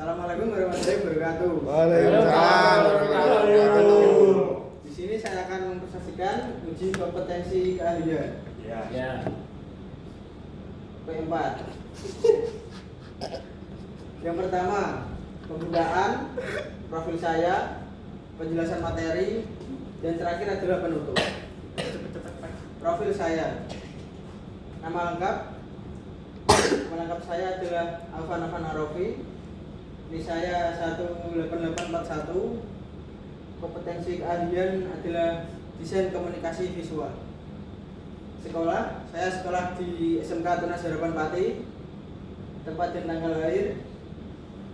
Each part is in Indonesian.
Assalamualaikum warahmatullahi wabarakatuh. Waalaikumsalam warahmatullahi wabarakatuh. Di sini saya akan mempresentasikan uji kompetensi keahlian. Ya. P4. Yang pertama, pembukaan, profil saya, penjelasan materi, dan terakhir adalah penutup. Profil saya. Nama lengkap saya adalah Alvan Arofi. Ini saya 18841. Kompetensi keahlian adalah desain komunikasi visual. Sekolah, saya sekolah di SMK Tunas Harapan Pati. Tempat dan tanggal lahir,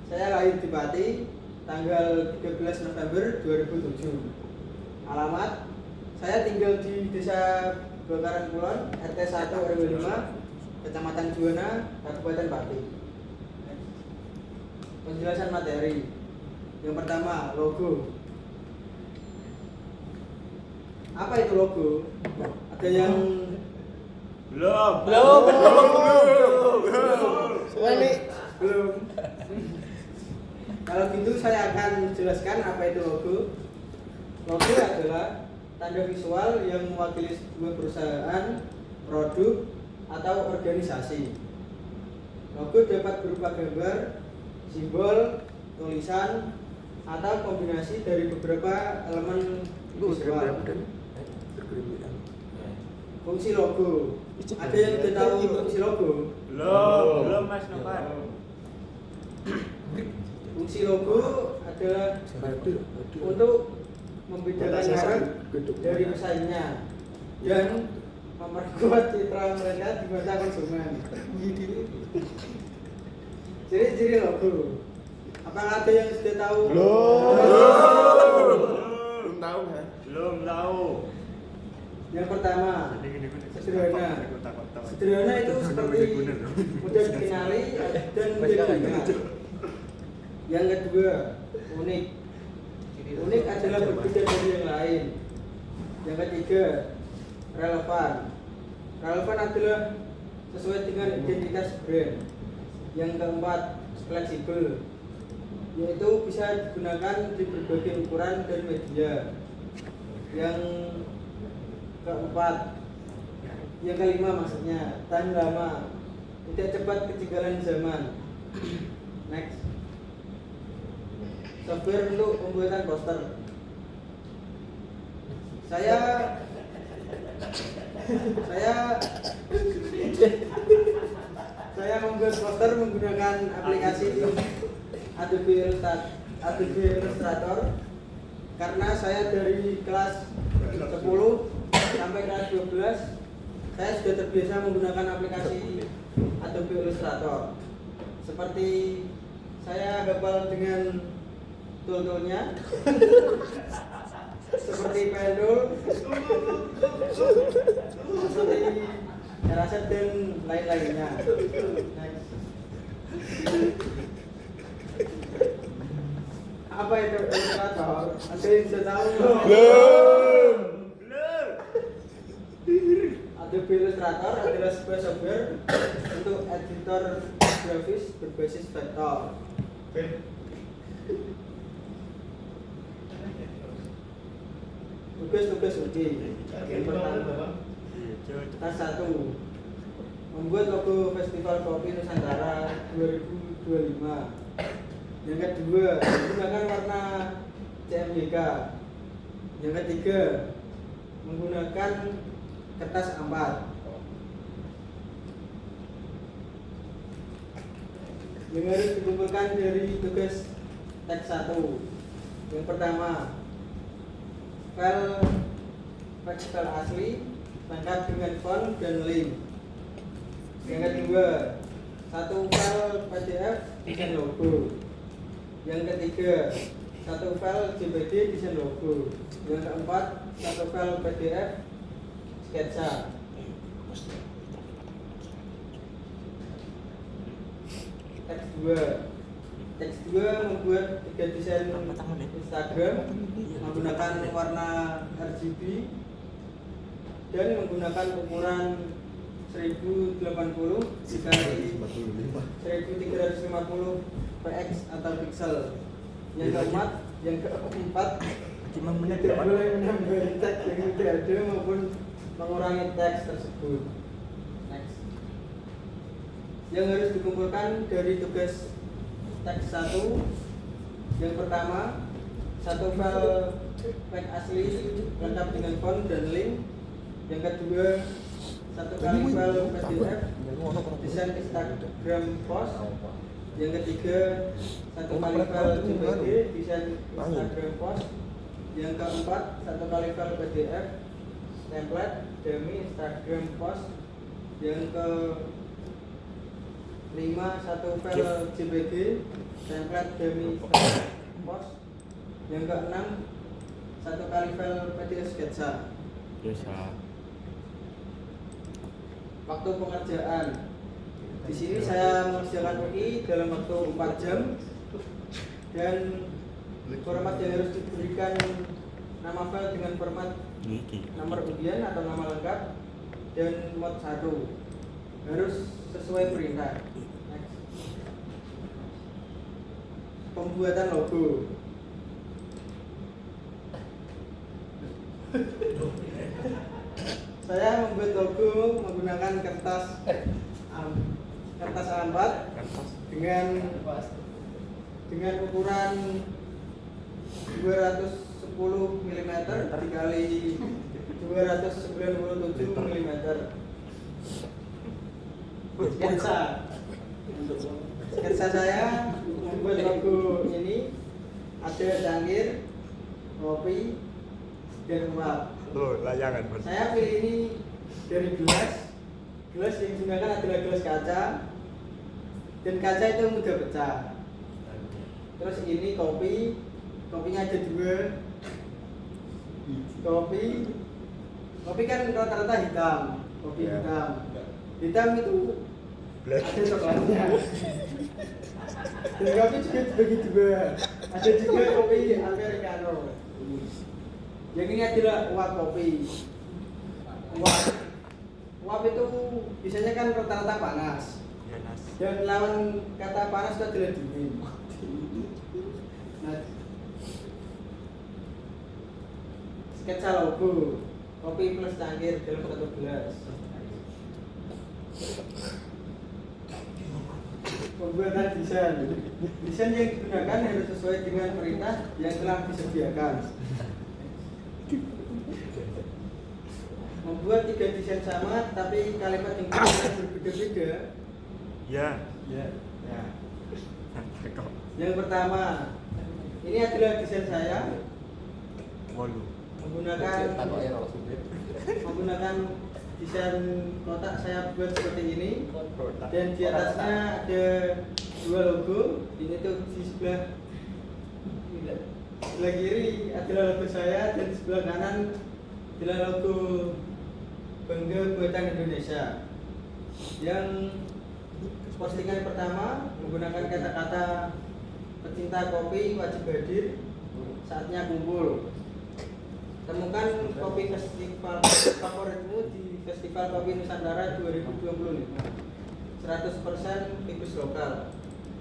saya lahir di Pati tanggal 13 November 2007. Alamat, saya tinggal di Desa Bakaran Kulon, RT 1 RW 5, Kecamatan Juwana, Kabupaten Pati. Penjelasan materi. Yang pertama, logo. Apa itu logo? Ada yang Belum. Kalau gitu saya akan jelaskan apa itu logo. Logo adalah tanda visual yang mewakili sebuah perusahaan, produk, atau organisasi. Logo dapat berupa gambar, simbol, tulisan, atau kombinasi dari beberapa elemen visual. Fungsi logo. Ada yang tidak tahu fungsi logo? Belum Mas Novan. Fungsi logo adalah untuk membedakan merek dari pesaingnya dan memperkuat citra mereka di mata konsumen. Ciri-ciri logo. Apakah ada yang sudah tahu? Belum tahu ya? Belum tahu. Yang pertama, sederhana. Sederhana itu seperti mudah dikenali dan mudah diingat. Yang kedua, unik. Unik adalah berbeda dari yang lain. Yang ketiga, relevan. Relevan adalah sesuai dengan identitas brand. Yang keempat, fleksibel, yaitu bisa digunakan di berbagai ukuran dan media. Yang keempat, yang kelima maksudnya, tahan lama, tidak cepat ketinggalan zaman. Next, software untuk pembuatan poster. Saya membuat poster menggunakan aplikasi Adobe Illustrator karena saya dari kelas 10 sampai kelas 12 saya sudah terbiasa menggunakan aplikasi Adobe Illustrator. Seperti saya hafal dengan tool-toolnya seperti Pendul, seperti Eraset dan lain-lainnya. Next. Apa itu Illustrator? Ada yang sudah tahu? Belum. Adobe Illustrator adalah sebuah software untuk editor grafis berbasis vektor. Tugas-tugas uji. Yang pertama, tas 1, membuat logo Festival Kopi Nusantara 2025. Yang kedua, menggunakan warna CMYK. Yang ketiga, menggunakan kertas A4. Yang harus dikumpulkan dari tugas teks 1. Yang pertama, file asli lengkap dengan font dan link. Yang kedua, satu file PDF desain logo. Yang ketiga, satu file JPG desain logo. Yang keempat, satu file PDF sketsa. Teks 2 membuat 3 desain Instagram menggunakan warna RGB dan menggunakan ukuran 1080 dikali 1350 PX atau pixel. Yang keempat Cuma tidak boleh menambah teks yang tidak ada maupun mengurangi teks tersebut. Next. Yang harus dikumpulkan dari tugas teks 1. Yang pertama, satu file teks asli lengkap dengan font dan link. Yang kedua, satu kali file PDF desain Instagram post. Yang ketiga, satu kali file JPG desain Instagram post. Yang keempat, satu kali file PDF template demi Instagram post. Yang kelima, satu file JPG template demi Instagram post. Yang keenam, satu kali file PDF sketsa. Waktu pengerjaan. Di sini saya mengerjakan UI dalam waktu 4 jam dan format yang harus diberikan nama file dengan format nomor undian atau nama lengkap dan mod 1 harus sesuai perintah. Next. Pembuatan logo. Saya membuat logo menggunakan kertas A4 dengan ukuran 210 mm dikali 297 mm. Sketsa saya membuat logo ini ada cangkir, kopi, dan uap. Layangan. Saya pilih ini dari gelas yang digunakan adalah gelas kaca dan kaca itu mudah pecah. Terus ini kopinya ada 2 kopi kan rata-rata hitam, kopi hitam itu ada coklatnya. Dan kopi juga dibagi 2, ada juga kopi americano. Yang ini adalah uap kopi. Uap itu biasanya kan rata-rata panas. Dan lawan kata panas itu adalah dingin. Nah, sketsa logo kopi plus cangkir dalam satu gelas. Pembuatan desain yang digunakan harus sesuai dengan perintah yang telah disediakan. Membuat 3 desain sama tapi kalimat yang berbeda-beda. Ya. Yang pertama, ini adalah desain saya menggunakan desain kotak saya buat seperti ini, dan di atasnya ada 2 logo. Ini tuh di sebelah kiri adalah logo saya dan di sebelah kanan adalah logo Bangga Buatan Indonesia. Yang postingan pertama menggunakan kata-kata pecinta kopi wajib hadir, saatnya kumpul. Temukan kopi festival favoritmu di Festival Kopi Nusantara 2025. 100% tikus lokal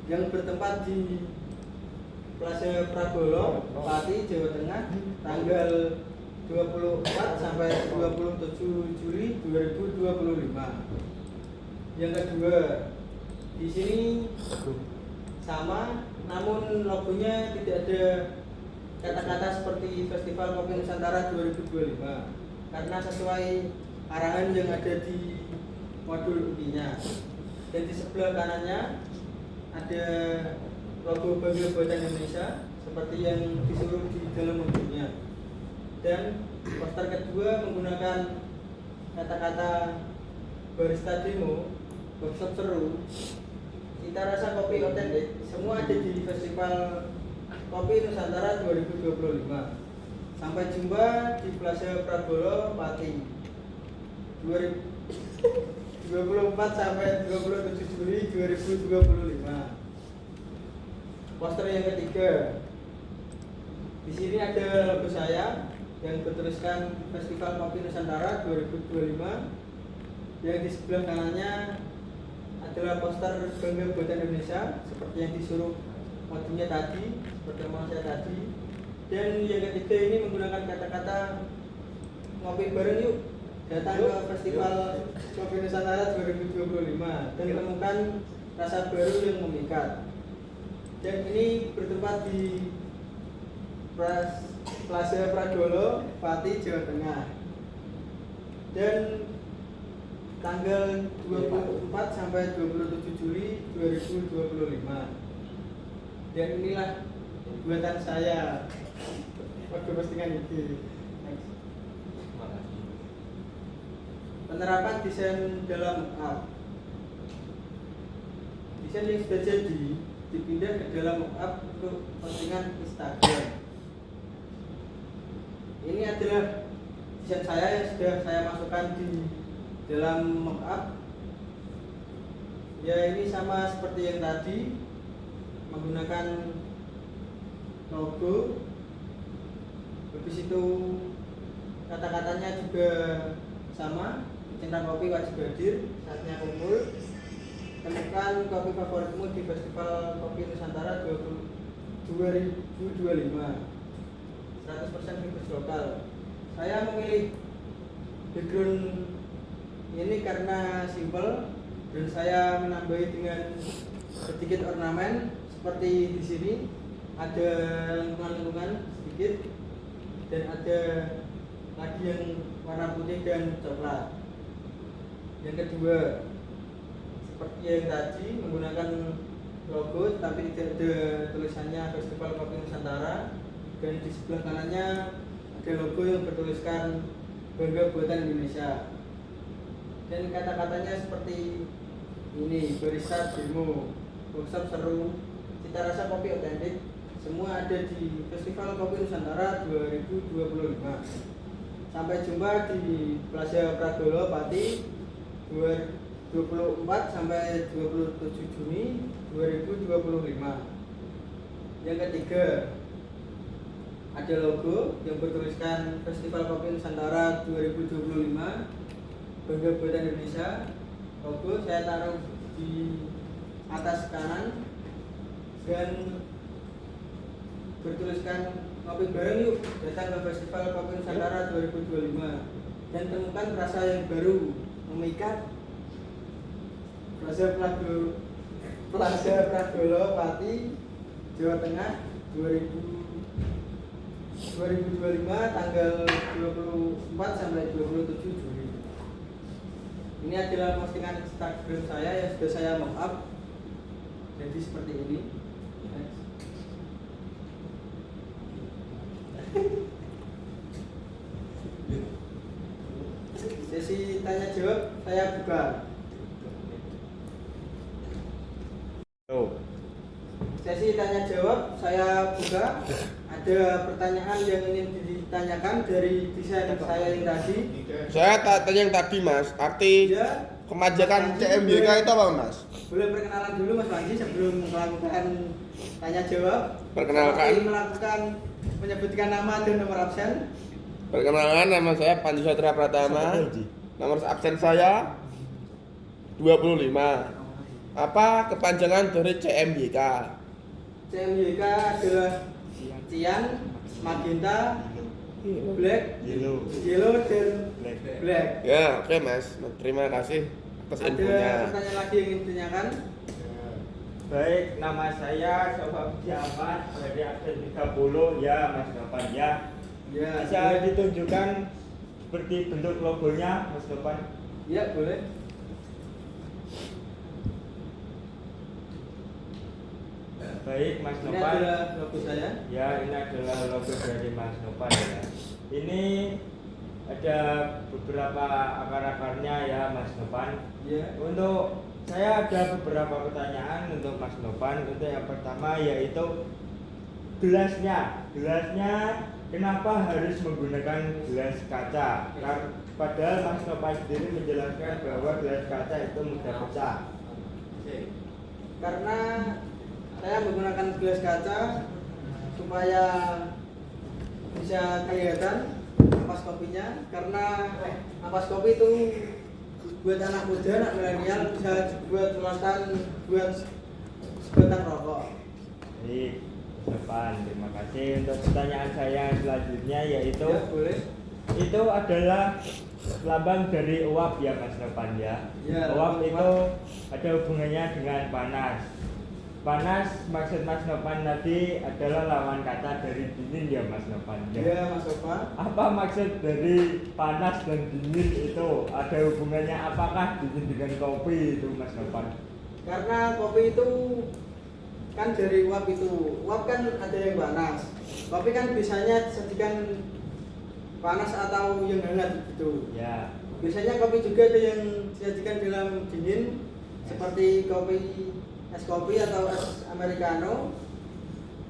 yang bertempat di Plaza Prabolo, Pati, Jawa Tengah, tanggal 24 sampai 27 Juli 2025. Yang kedua, di sini sama, namun logonya tidak ada kata-kata seperti Festival Kopi Nusantara 2025 karena sesuai arahan yang ada di modul UI-nya. Dan di sebelah kanannya ada logo Bangga Buatan Indonesia seperti yang disuruh di dalam modulnya. Dan poster kedua menggunakan kata-kata barista demo, workshop seru, cita rasa kopi otentik, semua ada di Festival Kopi Nusantara 2025. Sampai jumpa di Plaza Prabolo, Pati, 24 sampai 27 Juli 2025. Poster yang ketiga, di sini ada logo saya yang bertuliskan Festival Kopi Nusantara 2025. Yang di sebelah kanannya adalah poster Bangga Buatan Indonesia seperti yang disuruh modunya tadi seperti yang saya tadi. Dan yang ketiga ini menggunakan kata-kata ngopi bareng yuk, datang ke Festival Kopi Nusantara 2025 dan temukan rasa baru yang memikat. Dan ini bertempat di Plaza Pradolo, Pati, Jawa Tengah. Dan tanggal 24 sampai 27 Juli 2025. Dan inilah buatan saya pada postingan ini. Penerapan desain dalam app. Desain yang sudah jadi dipindah ke dalam app untuk postingan Instagram. Ini adalah desain saya yang sudah saya masukkan di dalam mockup. Ya, ini sama seperti yang tadi, menggunakan logo. Habis itu kata-katanya juga sama, cinta kopi wajib hadir, saatnya kumpul. Temukan kopi favoritmu di Festival Kopi Nusantara 2025. 100% bibit lokal. Saya memilih background ini karena simple dan saya menambahi dengan sedikit ornamen seperti di sini ada lengkungan-lengkungan sedikit dan ada lagi yang warna putih dan coklat. Yang kedua, seperti yang tadi menggunakan logo tapi tidak ada tulisannya Festival Kopi Nusantara, dan di sebelah kanannya ada logo yang bertuliskan Bangga Buatan Indonesia. Dan kata-katanya seperti ini, barisan demo, workshop seru, cita rasa kopi otentik, semua ada di Festival Kopi Nusantara 2025. Sampai jumpa di Plaza Pradolo, Pati, 24 sampai 27 Juni 2025. Yang ketiga, ada logo yang bertuliskan Festival Kopi Nusantara 2025 Bangga Buatan Indonesia. Logo saya taruh di atas kanan dan bertuliskan ngopi bareng yuk, datang ke Festival Kopi Nusantara 2025 dan temukan rasa yang baru memikat. Plaza Pradolo, Pati, Jawa Tengah 2025 tanggal 24 sampai 27 Juli. Ini adalah postingan Instagram saya yang sudah saya mock-up. Jadi seperti ini. Sesi tanya jawab saya buka. Sesi tanya jawab saya buka. Ada pertanyaan yang ingin ditanyakan dari desain saya yang tadi? Saya tanya yang tadi Mas, arti Ya, kemajakan CMYK itu apa Mas? boleh perkenalan dulu Mas Panji sebelum melakukan tanya jawab. Perkenalkan. Seperti melakukan menyebutkan nama dan nomor absen. Perkenalkan, nama saya Panji Satria Pratama. Nomor absen saya 25. Apa kepanjangan dari CMYK? CMYK adalah cian, magenta, black, yellow dan black. Ya, oke Mas. Terima kasih atas Ada infonya. pertanyaan lagi yang ingin ditanyakan? Baik, nama saya Sofa Ahmad dari absen 30 ya Mas Nopan ya. Ya, Bisa boleh. ditunjukkan seperti bentuk logonya Mas Nopan? Ya, boleh. Baik Mas Ini Nopan. adalah logo saya. Ya, ini adalah logo dari Mas Nopan ya. Ini ada beberapa akar-akarnya ya Mas Nopan. Ya. Untuk saya ada beberapa pertanyaan untuk Mas Nopan. Untuk yang pertama yaitu gelasnya. Gelasnya kenapa harus menggunakan gelas kaca? Padahal Mas Nopan sendiri menjelaskan bahwa gelas kaca itu mudah pecah. Karena saya menggunakan gelas kaca supaya bisa kelihatan ampas kopinya, karena ampas kopi itu buat anak muda, anak milenial bisa buat sebatang rokok. Baik, Mas Nopan, terima kasih. Untuk pertanyaan saya selanjutnya yaitu Ya, boleh. itu adalah lambang dari uap ya Mas Nopan ya. Ya, Uap lambang itu ada hubungannya dengan panas. Panas maksud Mas Nopan tadi adalah lawan kata dari dingin ya Mas Nopan ya. Ya, Mas Sofa. Apa maksud dari panas dan dingin itu? Ada hubungannya apakah dingin dengan kopi itu Mas Nopan? Karena kopi itu kan dari uap itu. Uap kan ada yang panas. Kopi kan biasanya disajikan panas atau yang hangat gitu. Ya. Biasanya kopi juga ada yang disajikan dalam dingin seperti kopi es kopi atau es americano,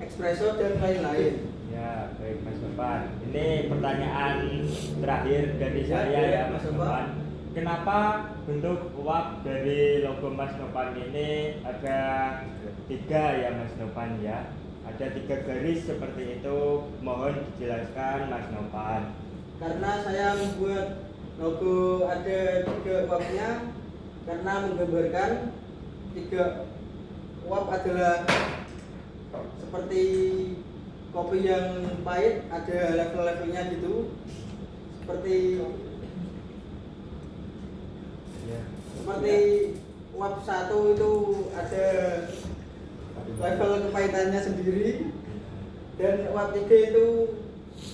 espresso dan lain-lain. Ya, baik Mas Nopan. Ini pertanyaan terakhir dari Ya, saya ya, ya Mas Mas Nopan. Kenapa bentuk uap dari logo Mas Nopan ini ada 3 ya Mas Nopan ya? Ada 3 garis seperti itu. Mohon dijelaskan Mas Nopan. Karena saya membuat logo ada 3 uapnya karena menggambarkan 3 uap adalah seperti kopi yang pahit, ada level-levelnya gitu. Seperti Ya. uap 1 itu ada level kepahitannya sendiri, dan uap 3 itu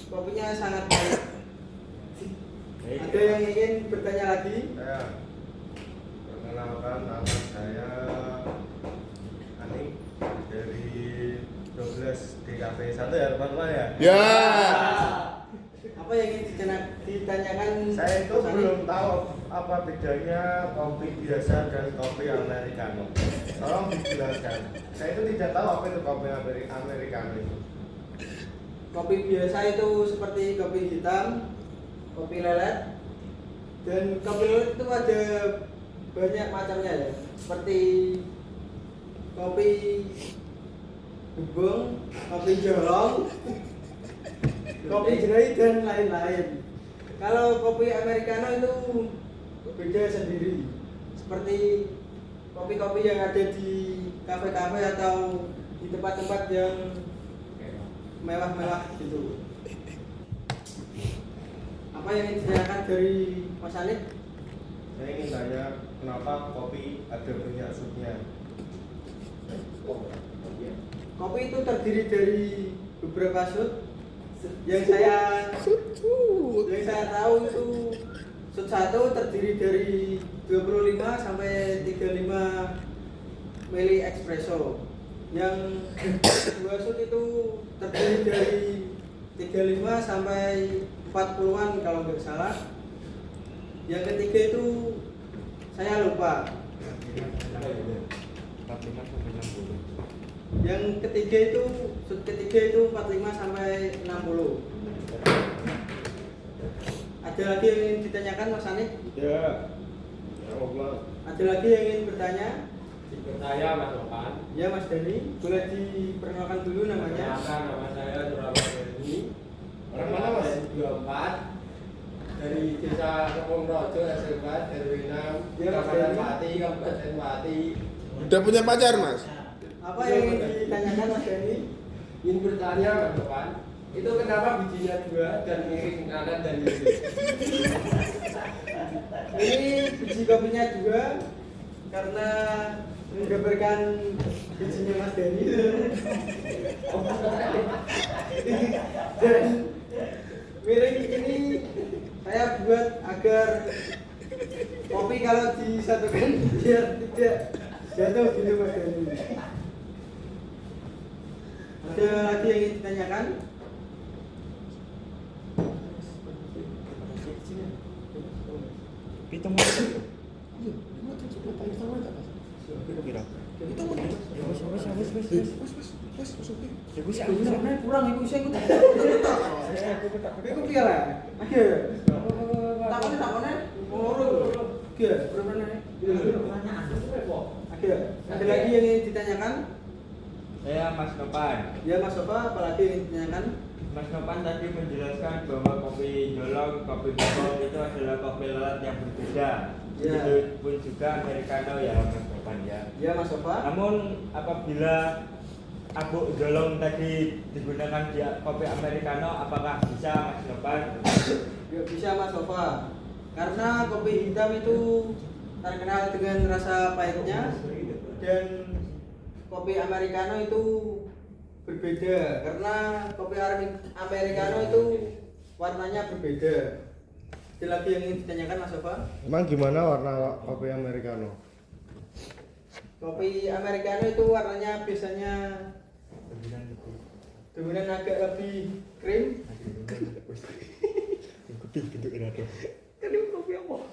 kopinya sangat pahit. Baik. Ada yang ingin bertanya lagi? Saya perkenalkan nama saya Ani dari 12 DKP 1 ya teman-teman ya. Ya. Apa yang ingin ditanyakan? Saya itu Mas Ani? belum tahu apa bedanya kopi biasa dan kopi americano. Tolong dijelaskan. Saya itu tidak tahu apa itu kopi americano itu. Kopi biasa itu seperti kopi hitam, kopi lelet, dan kopi lelet itu ada banyak macamnya ya, seperti kopi bubung, kopi jolong, kopi jerai dan lain-lain. Kalau kopi americano itu beda sendiri, seperti kopi-kopi yang ada di kafe-kafe atau di tempat-tempat yang mewah-mewah gitu. Apa yang ingin ditanyakan dari Mas Anit? Saya ingin tanya kenapa kopi ada banyak subnya. Kopi itu terdiri dari beberapa sud. Yang saya tahu itu sud 1 terdiri dari 25 sampai 35 mili espresso. Yang kedua sud itu terdiri dari 35 sampai 40-an kalau nggak salah. Yang ketiga itu saya lupa. Yang ketiga itu sud ketiga itu 45 sampai 60. Ada lagi yang ingin ditanyakan Mas Anik? Ya. Ya Allah. Ada lagi yang ingin bertanya? Saya Mas Nopan. Ya Mas Dani, boleh diperkenalkan dulu namanya. Perkenalkan, nama saya Nurawan Dani. Orang mana, Mas? 24 dari Desa Kepung Rojo, RT 4, RW 6, Ya, Mas Kabupaten Dani. Pati, Kabupaten Pati. Udah punya pacar, Mas? Apa yang ingin ditanyakan Mas Dani? Ingin bertanya Mas Nopan, itu kenapa bijinya 2 dan miring kanan dan kiri? Ini biji kopinya 2 karena menggambarkan bijinya Mas Dani. Dan miring ini saya buat agar kopi kalau disatukan biar tidak jatuh gitu Mas Dani. Ada lagi yang ingin ditanyakan? Hitung Kurang iku saya ikut. Iku piye lah? Ayo. Takone. Loro. Oke, berapa nih? Oke. Ada lagi yang ingin ditanyakan? Saya Mas Nopan. Ya Mas Sofa, apalagi yang ingin ditanyakan? Mas Nopan tadi menjelaskan bahwa kopi jolong, kopi bubuk itu adalah kopi lelet yang berbeda. Ya. Itu pun juga americano ya Mas Nopan ya. Ya Mas Sofa. Namun apabila Abu Jolong tadi digunakan di kopi americano, apakah bisa Mas Novan? Ya bisa Mas Sofa. Karena kopi hitam itu terkenal dengan rasa pahitnya dan kopi americano itu berbeda karena kopi americano itu warnanya berbeda. Ada lagi yang ingin ditanyakan Mas Sofa? Emang gimana warna kopi americano? Kopi americano itu warnanya biasanya dominan agak lebih krim.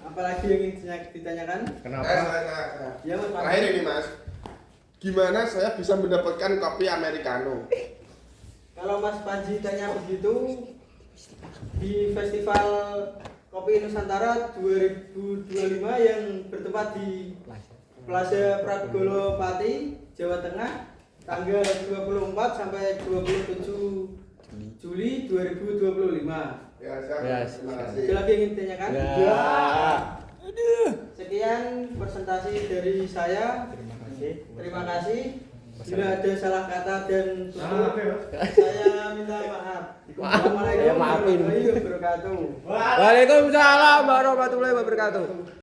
Apalagi yang ingin ditanyakan? Kenapa? Ya Mas Panji. Terakhir ini Mas, gimana saya bisa mendapatkan kopi americano? Kalau Mas Panji tanya begitu, di Festival Kopi Nusantara 2025 yang bertempat di Plaza Pragolo Pati, Jawa Tengah, tanggal 24 sampai 27 Juli 2025. Ya, siap. Ya, Terima siap. kasih. Ada lagi yang ingin ditanyakan? Ya. Sekian presentasi dari saya. Terima kasih. Terima kasih. Bila ada salah kata dan tutur, Salah apa ya, Mas? saya minta maaf. Assalamualaikum Ya, maafin. warahmatullahi wabarakatuh. Waalaikumsalam warahmatullahi wabarakatuh.